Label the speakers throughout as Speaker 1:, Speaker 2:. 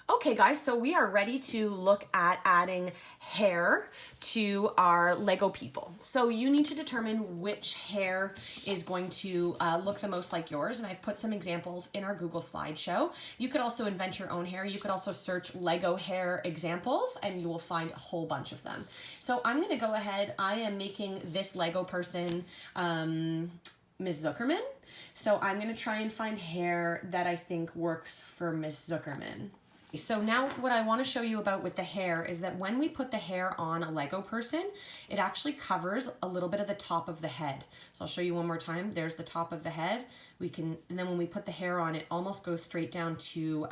Speaker 1: Okay guys, so we are ready to look at adding hair to our Lego people. So you need to determine which hair is going to look the most like yours, and I've put some examples in our Google slideshow. You could also invent your own hair. You could also search Lego hair examples and you will find a whole bunch of them. So I'm gonna go ahead, I am making this Lego person Ms. Zuckerman. So I'm gonna try and find hair that I think works for Ms. Zuckerman. So now what I want to show you about with the hair is that when we put the hair on a Lego person, it actually covers a little bit of the top of the head. So I'll show you one more time. There's the top of the head. And then when we put the hair on, it almost goes straight down to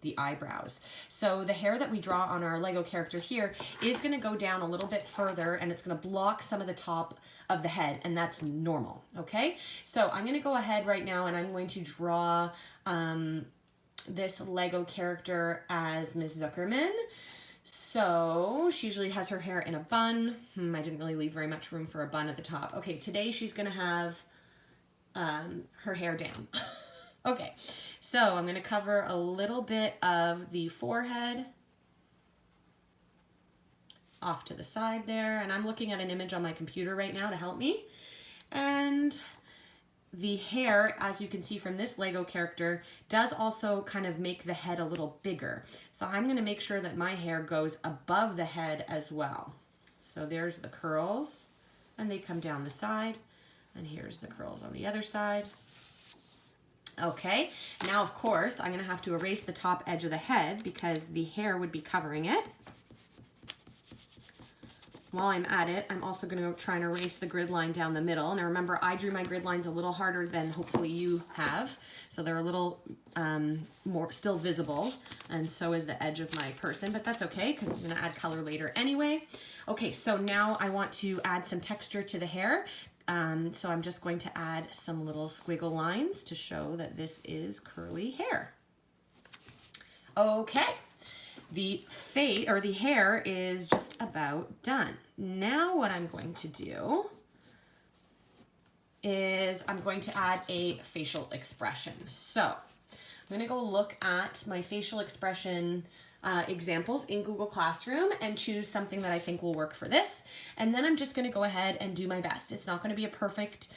Speaker 1: the eyebrows. So the hair that we draw on our Lego character here is going to go down a little bit further, and it's going to block some of the top of the head, and that's normal, okay? So I'm going to go ahead right now and I'm going to draw this Lego character as Ms. Zuckerman. So she usually has her hair in a bun. I didn't really leave very much room for a bun at the top. Okay, today she's gonna have her hair down. Okay, so I'm gonna cover a little bit of the forehead off to the side there, and I'm looking at an image on my computer right now to help me. And the hair, as you can see from this Lego character, does also kind of make the head a little bigger. So I'm going to make sure that my hair goes above the head as well. So there's the curls, and they come down the side, and here's the curls on the other side. Okay, now of course I'm going to have to erase the top edge of the head because the hair would be covering it. While I'm at it, I'm also going to try and erase the grid line down the middle. Now remember, I drew my grid lines a little harder than hopefully you have. So they're a little more still visible, and so is the edge of my person, but that's okay because I'm going to add color later anyway. Okay, so now I want to add some texture to the hair. So I'm just going to add some little squiggle lines to show that this is curly hair. Okay. The hair is just about done. Now what I'm going to do is I'm going to add a facial expression. So I'm going to go look at my facial expression examples in Google Classroom and choose something that I think will work for this. And then I'm just going to go ahead and do my best. It's not going to be a perfect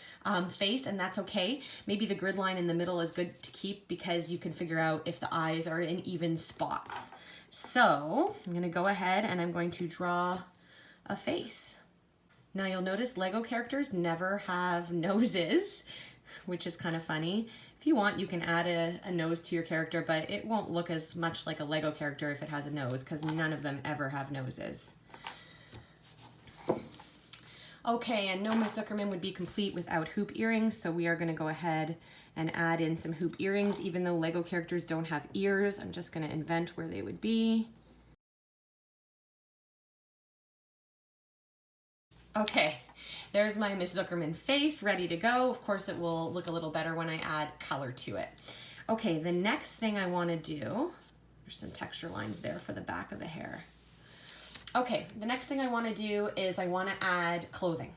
Speaker 1: face, and that's okay. Maybe the grid line in the middle is good to keep because you can figure out if the eyes are in even spots. So I'm going to go ahead and I'm going to draw a face. Now you'll notice Lego characters never have noses, which is kind of funny. If you want, you can add a nose to your character, but it won't look as much like a Lego character if it has a nose because none of them ever have noses. Okay, and no Ms. Zuckerman would be complete without hoop earrings, so we are going to go ahead and add in some hoop earrings. Even though Lego characters don't have ears, I'm just going to invent where they would be. Okay, there's my Ms. Zuckerman face ready to go. Of course, it will look a little better when I add color to it. Okay, the next thing I want to do, there's some texture lines there for the back of the hair. Okay, the next thing I want to do is I want to add clothing.